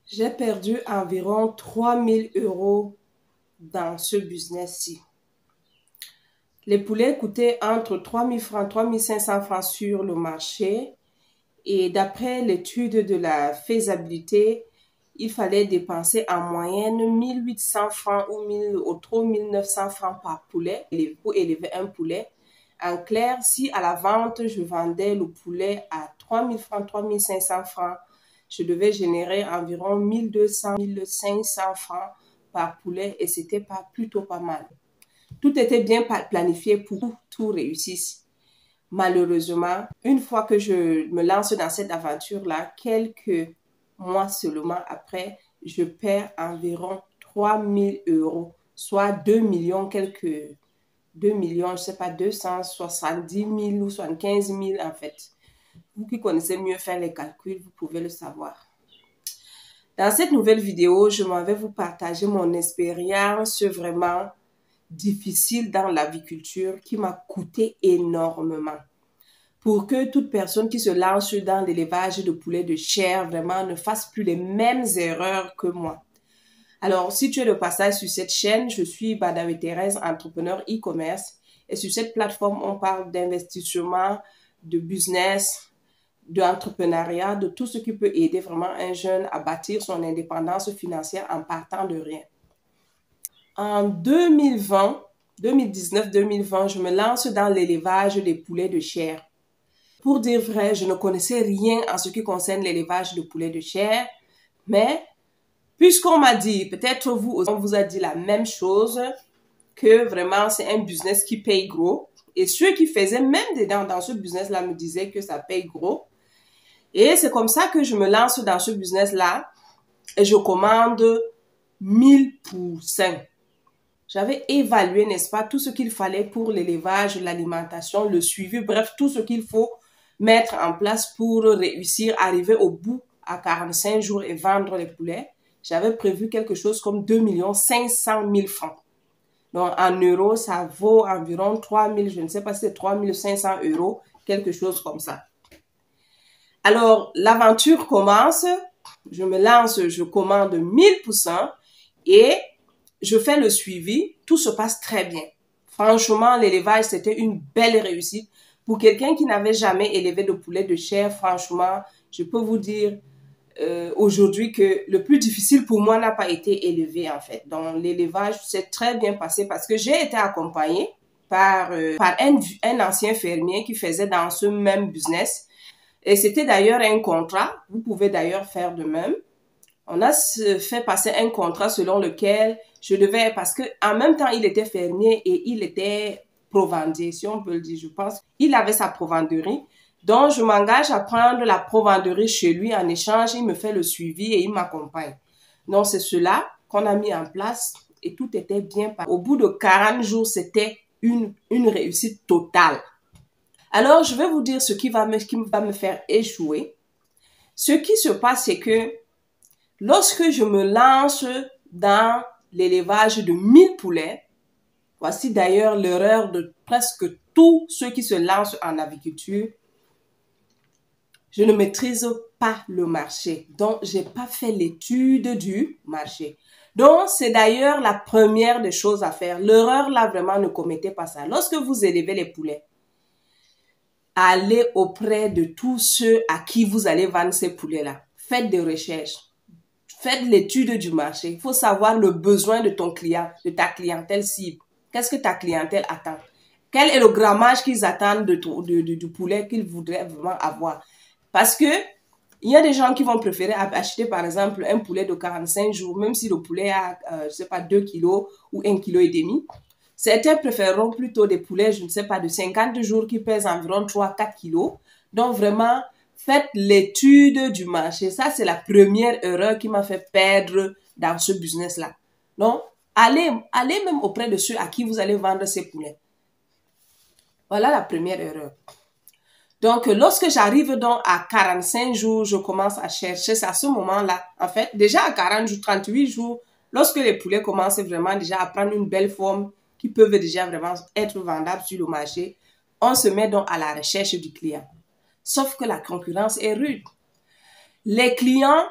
J'ai perdu environ 3 000 € dans ce business-ci. Les poulets coûtaient entre 3 000 francs, 3 500 francs sur le marché. Et d'après l'étude de la faisabilité, il fallait dépenser en moyenne 1 800 francs ou trop 1 900 francs par poulet pour élever un poulet. En clair, si à la vente, je vendais le poulet à 3 000 francs, 3 500 francs, je devais générer environ 1 200, 1 500 francs par poulet et c'était plutôt pas mal. Tout était bien planifié pour que tout réussisse. Malheureusement, une fois que je me lance dans cette aventure-là, quelques mois seulement après, je perds environ 3 000 €, soit 2 millions, 2 millions, je ne sais pas, 270 000 ou 75 000 en fait. Vous qui connaissez mieux faire les calculs, vous pouvez le savoir. Dans cette nouvelle vidéo, je m'en vais vous partager mon expérience vraiment difficile dans l'aviculture qui m'a coûté énormément. Pour que toute personne qui se lance dans l'élevage de poulets de chair vraiment ne fasse plus les mêmes erreurs que moi. Alors, si tu es de passage sur cette chaîne, je suis Badawi Thérèse, entrepreneur e-commerce. Et sur cette plateforme, on parle d'investissement, de business, d'entrepreneuriat, de tout ce qui peut aider vraiment un jeune à bâtir son indépendance financière en partant de rien. En 2019-2020, je me lance dans l'élevage des poulets de chair. Pour dire vrai, je ne connaissais rien en ce qui concerne l'élevage de poulets de chair, mais puisqu'on m'a dit, peut-être vous aussi, on vous a dit la même chose, que vraiment c'est un business qui paye gros. Et ceux qui faisaient même dedans dans ce business-là me disaient que ça paye gros. Et c'est comme ça que je me lance dans ce business-là et je commande 1000 poussins. J'avais évalué, n'est-ce pas, tout ce qu'il fallait pour l'élevage, l'alimentation, le suivi, bref, tout ce qu'il faut mettre en place pour réussir, arriver au bout à 45 jours et vendre les poulets. J'avais prévu quelque chose comme 2 500 000 francs. Donc, en euros, ça vaut environ 3 000, je ne sais pas si c'est 3 500 €, quelque chose comme ça. Alors, l'aventure commence, je me lance, je commande 1000 poussins et je fais le suivi, tout se passe très bien. Franchement, l'élevage, c'était une belle réussite. Pour quelqu'un qui n'avait jamais élevé de poulet de chair, franchement, je peux vous dire aujourd'hui que le plus difficile pour moi n'a pas été élevé en fait. Donc, l'élevage s'est très bien passé parce que j'ai été accompagnée par un ancien fermier qui faisait dans ce même business. Et c'était d'ailleurs un contrat. Vous pouvez d'ailleurs faire de même. On a fait passer un contrat selon lequel je devais, parce que en même temps, il était fermier et il était provendier, si on peut le dire, je pense. Il avait sa provanderie. Donc, je m'engage à prendre la provanderie chez lui. En échange, il me fait le suivi et il m'accompagne. Donc, c'est cela qu'on a mis en place et tout était bien. Au bout de 40 jours, c'était une réussite totale. Alors, je vais vous dire ce qui va me faire échouer. Ce qui se passe, c'est que lorsque je me lance dans l'élevage de 1000 poulets, voici d'ailleurs l'erreur de presque tous ceux qui se lancent en aviculture, je ne maîtrise pas le marché. Donc, j'ai pas fait l'étude du marché. Donc, c'est d'ailleurs la première des choses à faire. L'erreur là, vraiment, ne commettez pas ça. Lorsque vous élevez les poulets, allez auprès de tous ceux à qui vous allez vendre ces poulets-là. Faites des recherches. Faites l'étude du marché. Il faut savoir le besoin de ton client, de ta clientèle cible. Qu'est-ce que ta clientèle attend? Quel est le grammage qu'ils attendent du poulet qu'ils voudraient vraiment avoir? Parce que il y a des gens qui vont préférer acheter par exemple un poulet de 45 jours, même si le poulet a, je sais pas, 2 kilos ou 1,5 kg. Certains préféreront plutôt des poulets, je ne sais pas, de 50 jours qui pèsent environ 3-4 kilos. Donc vraiment, faites l'étude du marché. Ça, c'est la première erreur qui m'a fait perdre dans ce business-là. Donc, allez même auprès de ceux à qui vous allez vendre ces poulets. Voilà la première erreur. Donc, lorsque j'arrive donc à 45 jours, je commence à chercher. C'est à ce moment-là, en fait, déjà à 40 jours, 38 jours, lorsque les poulets commencent vraiment déjà à prendre une belle forme, qui peuvent déjà vraiment être vendables sur le marché, on se met donc à la recherche du client. Sauf que la concurrence est rude. Les clients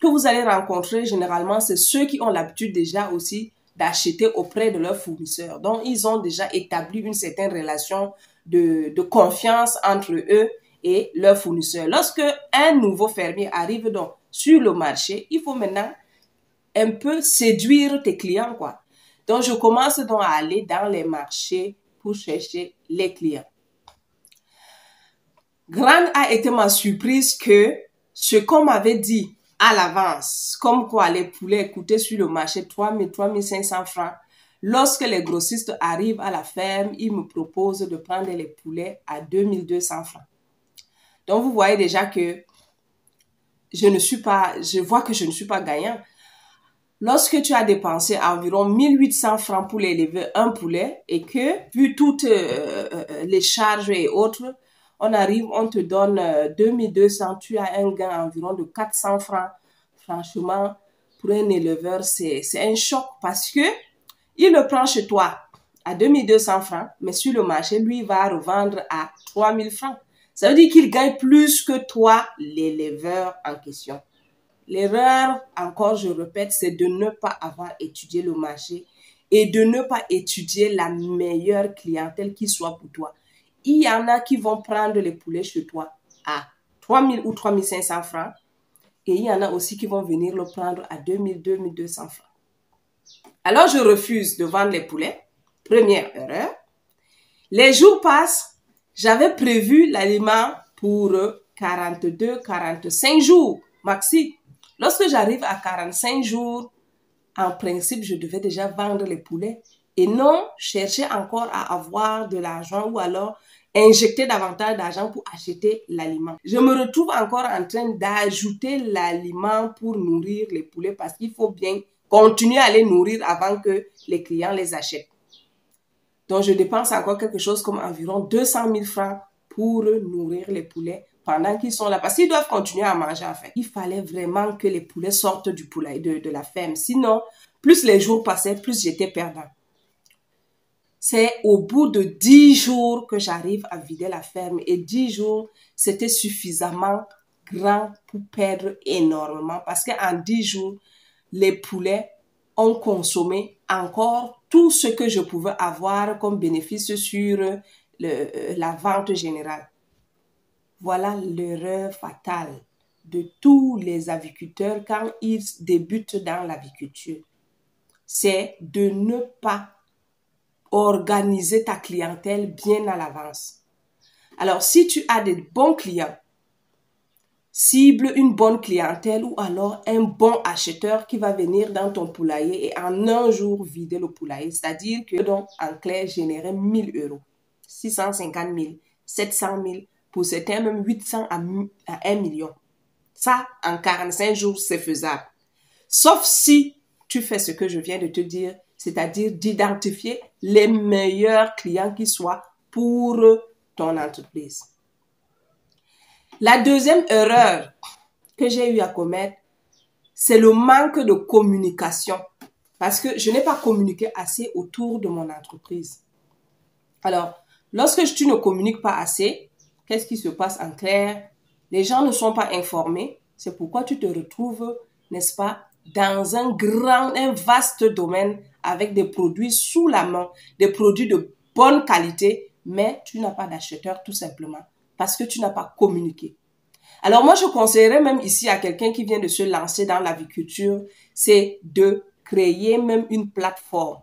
que vous allez rencontrer généralement, c'est ceux qui ont l'habitude déjà aussi d'acheter auprès de leurs fournisseurs. Donc, ils ont déjà établi une certaine relation de confiance entre eux et leurs fournisseurs. Lorsque un nouveau fermier arrive donc sur le marché, il faut maintenant un peu séduire tes clients, quoi. Donc, je commence donc à aller dans les marchés pour chercher les clients. Grande a été ma surprise que ce qu'on m'avait dit à l'avance, comme quoi les poulets coûtaient sur le marché 3 000, 3 500 francs, lorsque les grossistes arrivent à la ferme, ils me proposent de prendre les poulets à 2 200 francs. Donc, vous voyez déjà que je vois que je ne suis pas gagnant. Lorsque tu as dépensé environ 1800 francs pour élever un poulet et que, vu toutes les charges et autres, on arrive, on te donne 2200, tu as un gain environ de 400 francs. Franchement, pour un éleveur, c'est un choc parce que il le prend chez toi à 2200 francs, mais sur le marché, lui, il va revendre à 3000 francs. Ça veut dire qu'il gagne plus que toi, l'éleveur en question. L'erreur, encore je répète, c'est de ne pas avoir étudié le marché et de ne pas étudier la meilleure clientèle qui soit pour toi. Il y en a qui vont prendre les poulets chez toi à 3000 ou 3500 francs et il y en a aussi qui vont venir le prendre à 2000, 2200 francs. Alors je refuse de vendre les poulets. Première erreur. Les jours passent, j'avais prévu l'aliment pour 42, 45 jours maxi. Lorsque j'arrive à 45 jours, en principe, je devais déjà vendre les poulets et non chercher encore à avoir de l'argent ou alors injecter davantage d'argent pour acheter l'aliment. Je me retrouve encore en train d'ajouter l'aliment pour nourrir les poulets parce qu'il faut bien continuer à les nourrir avant que les clients les achètent. Donc, je dépense encore quelque chose comme environ 200 000 francs pour nourrir les poulets pendant qu'ils sont là. Parce qu'ils doivent continuer à manger, en fait. Il fallait vraiment que les poulets sortent du poulailler, de la ferme. Sinon, plus les jours passaient, plus j'étais perdant. C'est au bout de 10 jours que j'arrive à vider la ferme. Et 10 jours, c'était suffisamment grand pour perdre énormément. Parce qu'en 10 jours, les poulets ont consommé encore tout ce que je pouvais avoir comme bénéfice sur la vente générale. Voilà l'erreur fatale de tous les aviculteurs quand ils débutent dans l'aviculture. C'est de ne pas organiser ta clientèle bien à l'avance. Alors, si tu as des bons clients, cible une bonne clientèle ou alors un bon acheteur qui va venir dans ton poulailler et en un jour vider le poulailler. C'est-à-dire que donc, en clair, générer 1000 euros, 650 000, 700 000, pour certains même 800 à 1 million. Ça, en 45 jours, c'est faisable. Sauf si tu fais ce que je viens de te dire, c'est-à-dire d'identifier les meilleurs clients qui soient pour ton entreprise. La deuxième erreur que j'ai eu à commettre, c'est le manque de communication. Parce que je n'ai pas communiqué assez autour de mon entreprise. Alors, lorsque tu ne communiques pas assez, qu'est-ce qui se passe en clair? Les gens ne sont pas informés. C'est pourquoi tu te retrouves, n'est-ce pas, dans un vaste domaine avec des produits sous la main, des produits de bonne qualité, mais tu n'as pas d'acheteur tout simplement parce que tu n'as pas communiqué. Alors moi, je conseillerais même ici à quelqu'un qui vient de se lancer dans l'aviculture, c'est de créer même une plateforme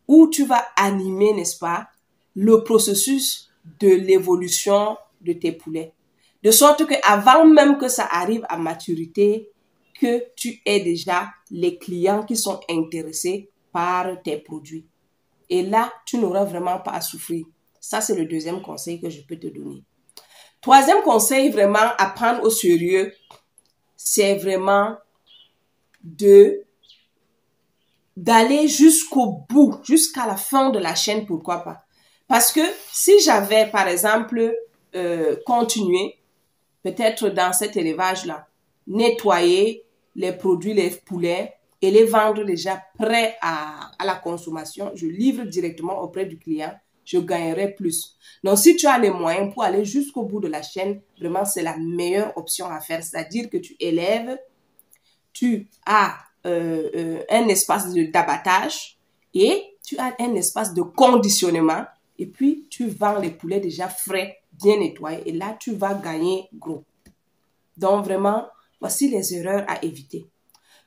où tu vas animer, n'est-ce pas, le processus de l'évolution de tes poulets. De sorte que avant même que ça arrive à maturité, que tu aies déjà les clients qui sont intéressés par tes produits. Et là, tu n'auras vraiment pas à souffrir. Ça, c'est le deuxième conseil que je peux te donner. Troisième conseil vraiment à prendre au sérieux, c'est vraiment d'aller jusqu'au bout, jusqu'à la fin de la chaîne, pourquoi pas. Parce que si j'avais, par exemple, continué, peut-être dans cet élevage-là, nettoyer les produits, les poulets, et les vendre déjà prêts à la consommation, je livre directement auprès du client, je gagnerai plus. Donc, si tu as les moyens pour aller jusqu'au bout de la chaîne, vraiment, c'est la meilleure option à faire. C'est-à-dire que tu élèves, tu as un espace d'abattage et tu as un espace de conditionnement et puis tu vends les poulets déjà frais, bien nettoyés et là tu vas gagner gros. Donc vraiment, voici les erreurs à éviter.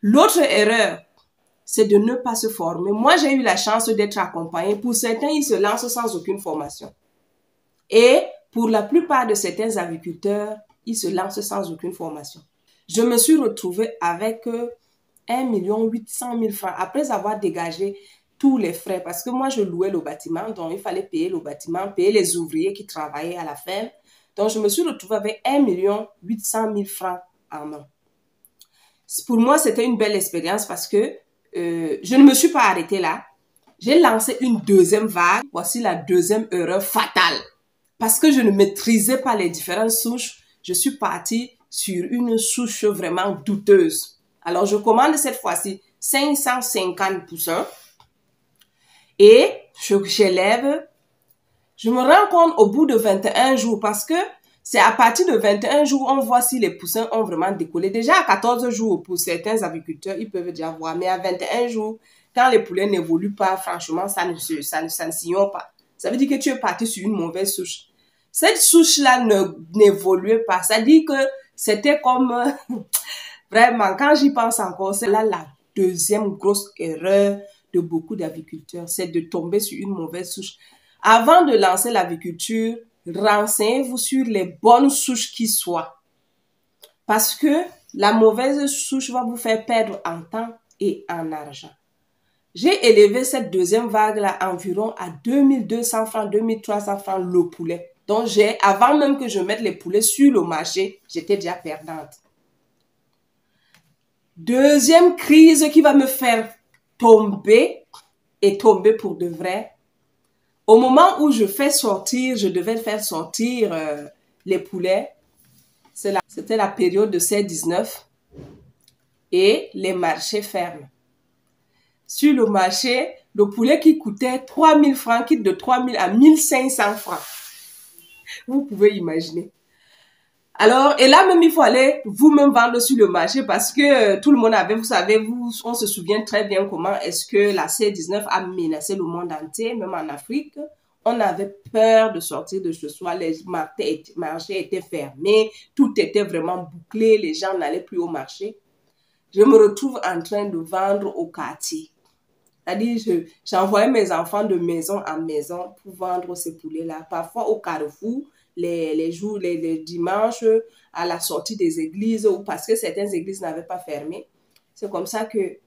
L'autre erreur, c'est de ne pas se former. Moi, j'ai eu la chance d'être accompagnée. Pour certains, ils se lancent sans aucune formation. Et pour la plupart de certains agriculteurs, ils se lancent sans aucune formation. Je me suis retrouvée avec 1 800 000 francs après avoir dégagé tous les frais parce que moi, je louais le bâtiment, donc il fallait payer le bâtiment, payer les ouvriers qui travaillaient à la ferme. Donc, je me suis retrouvée avec 1 800 000 francs en main. Pour moi, c'était une belle expérience parce que je ne me suis pas arrêtée là. J'ai lancé une deuxième vague. Voici la deuxième erreur fatale. Parce que je ne maîtrisais pas les différentes souches, je suis partie sur une souche vraiment douteuse. Alors, je commande cette fois-ci 550 poussins et j'élève. Je me rends compte au bout de 21 jours parce que c'est à partir de 21 jours, on voit si les poussins ont vraiment décollé. Déjà à 14 jours, pour certains agriculteurs, ils peuvent déjà voir. Mais à 21 jours, quand les poulets n'évoluent pas, franchement, ça ne sillonne pas. Ça veut dire que tu es parti sur une mauvaise souche. Cette souche-là n'évoluait pas. Ça dit que c'était comme... vraiment, quand j'y pense encore, c'est là la deuxième grosse erreur de beaucoup d'agriculteurs. C'est de tomber sur une mauvaise souche. Avant de lancer l'agriculture, renseignez-vous sur les bonnes souches qui soient. Parce que la mauvaise souche va vous faire perdre en temps et en argent. J'ai élevé cette deuxième vague-là environ à 2200 francs, 2300 francs le poulet. Donc, avant même que je mette les poulets sur le marché, j'étais déjà perdante. Deuxième crise qui va me faire tomber et tomber pour de vrai. Au moment où je devais faire sortir les poulets, c'était la période de C19 et les marchés ferment. Sur le marché, le poulet qui coûtait 3 000 francs quitte de 3 000 à 1 500 francs. Vous pouvez imaginer. Alors, et là même, il faut aller vous-même vendre sur le marché parce que tout le monde avait, vous savez, on se souvient très bien comment est-ce que la C19 a menacé le monde entier, même en Afrique. On avait peur de sortir de chez soi, les marchés étaient fermés, tout était vraiment bouclé, les gens n'allaient plus au marché. Je me retrouve en train de vendre au quartier. C'est-à-dire, j'envoyais mes enfants de maison en maison pour vendre ces poulets-là. Parfois au carrefour, les dimanches, à la sortie des églises, ou parce que certaines églises n'avaient pas fermé. C'est comme ça que,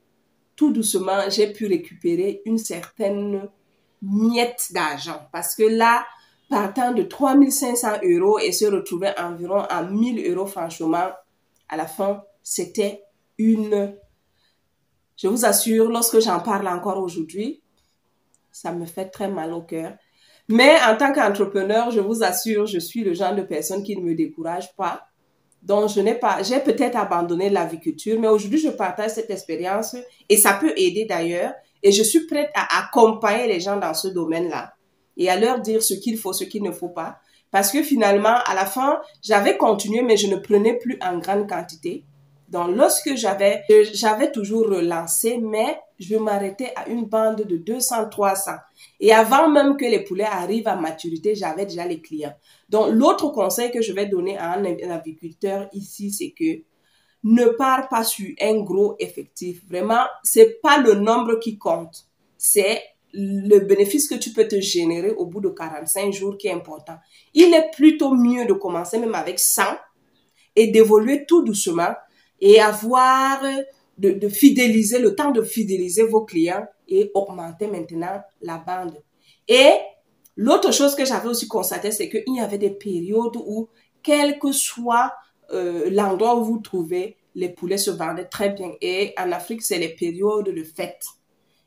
tout doucement, j'ai pu récupérer une certaine miette d'argent. Parce que là, partant de 3 500 € et se retrouver environ à 1 000 €, franchement, à la fin, c'était une... Je vous assure, lorsque j'en parle encore aujourd'hui, ça me fait très mal au cœur. Mais en tant qu'entrepreneur, je vous assure, je suis le genre de personne qui ne me décourage pas. Donc, j'ai peut-être abandonné l'agriculture, mais aujourd'hui, je partage cette expérience et ça peut aider d'ailleurs. Et je suis prête à accompagner les gens dans ce domaine-là et à leur dire ce qu'il faut, ce qu'il ne faut pas. Parce que finalement, à la fin, j'avais continué, mais je ne prenais plus en grande quantité. Donc, lorsque j'avais toujours relancé, mais je m'arrêtais à une bande de 200, 300. Et avant même que les poulets arrivent à maturité, j'avais déjà les clients. Donc, l'autre conseil que je vais donner à un agriculteur ici, c'est que ne pars pas sur un gros effectif. Vraiment, c'est pas le nombre qui compte. C'est le bénéfice que tu peux te générer au bout de 45 jours qui est important. Il est plutôt mieux de commencer même avec 100 et d'évoluer tout doucement et avoir de fidéliser, le temps de fidéliser vos clients et augmenter maintenant la bande. Et l'autre chose que j'avais aussi constaté, c'est qu'il y avait des périodes où, quel que soit l'endroit où vous trouvez, les poulets se vendaient très bien. Et en Afrique, c'est les périodes de fête.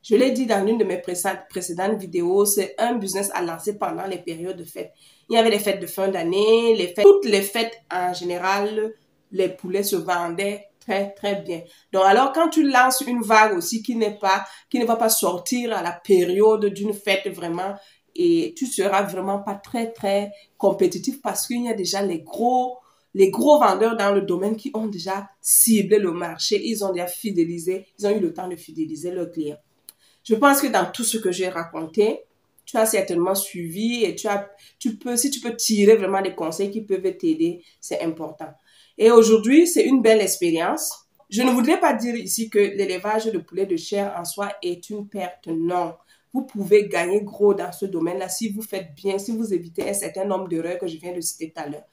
Je l'ai dit dans l'une de mes précédentes vidéos, c'est un business à lancer pendant les périodes de fête. Il y avait les fêtes de fin d'année, toutes les fêtes en général, les poulets se vendaient très, très bien. Donc, alors, quand tu lances une vague aussi qui ne va pas sortir à la période d'une fête vraiment, et tu seras vraiment pas très, très compétitif parce qu'il y a déjà les gros les gros vendeurs dans le domaine qui ont déjà ciblé le marché, ils ont déjà fidélisé, ils ont eu le temps de fidéliser leurs clients. Je pense que dans tout ce que j'ai raconté, tu as certainement suivi et si tu peux tirer vraiment des conseils qui peuvent t'aider, c'est important. Et aujourd'hui, c'est une belle expérience. Je ne voudrais pas dire ici que l'élevage de poulet de chair en soi est une perte, non. Vous pouvez gagner gros dans ce domaine-là si vous faites bien, si vous évitez un certain nombre d'erreurs que je viens de citer tout à l'heure.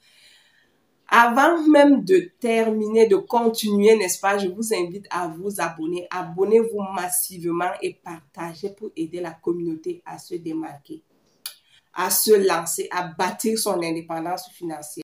Avant même de terminer, de continuer, n'est-ce pas, je vous invite à vous abonner. Abonnez-vous massivement et partagez pour aider la communauté à se démarquer, à se lancer, à bâtir son indépendance financière.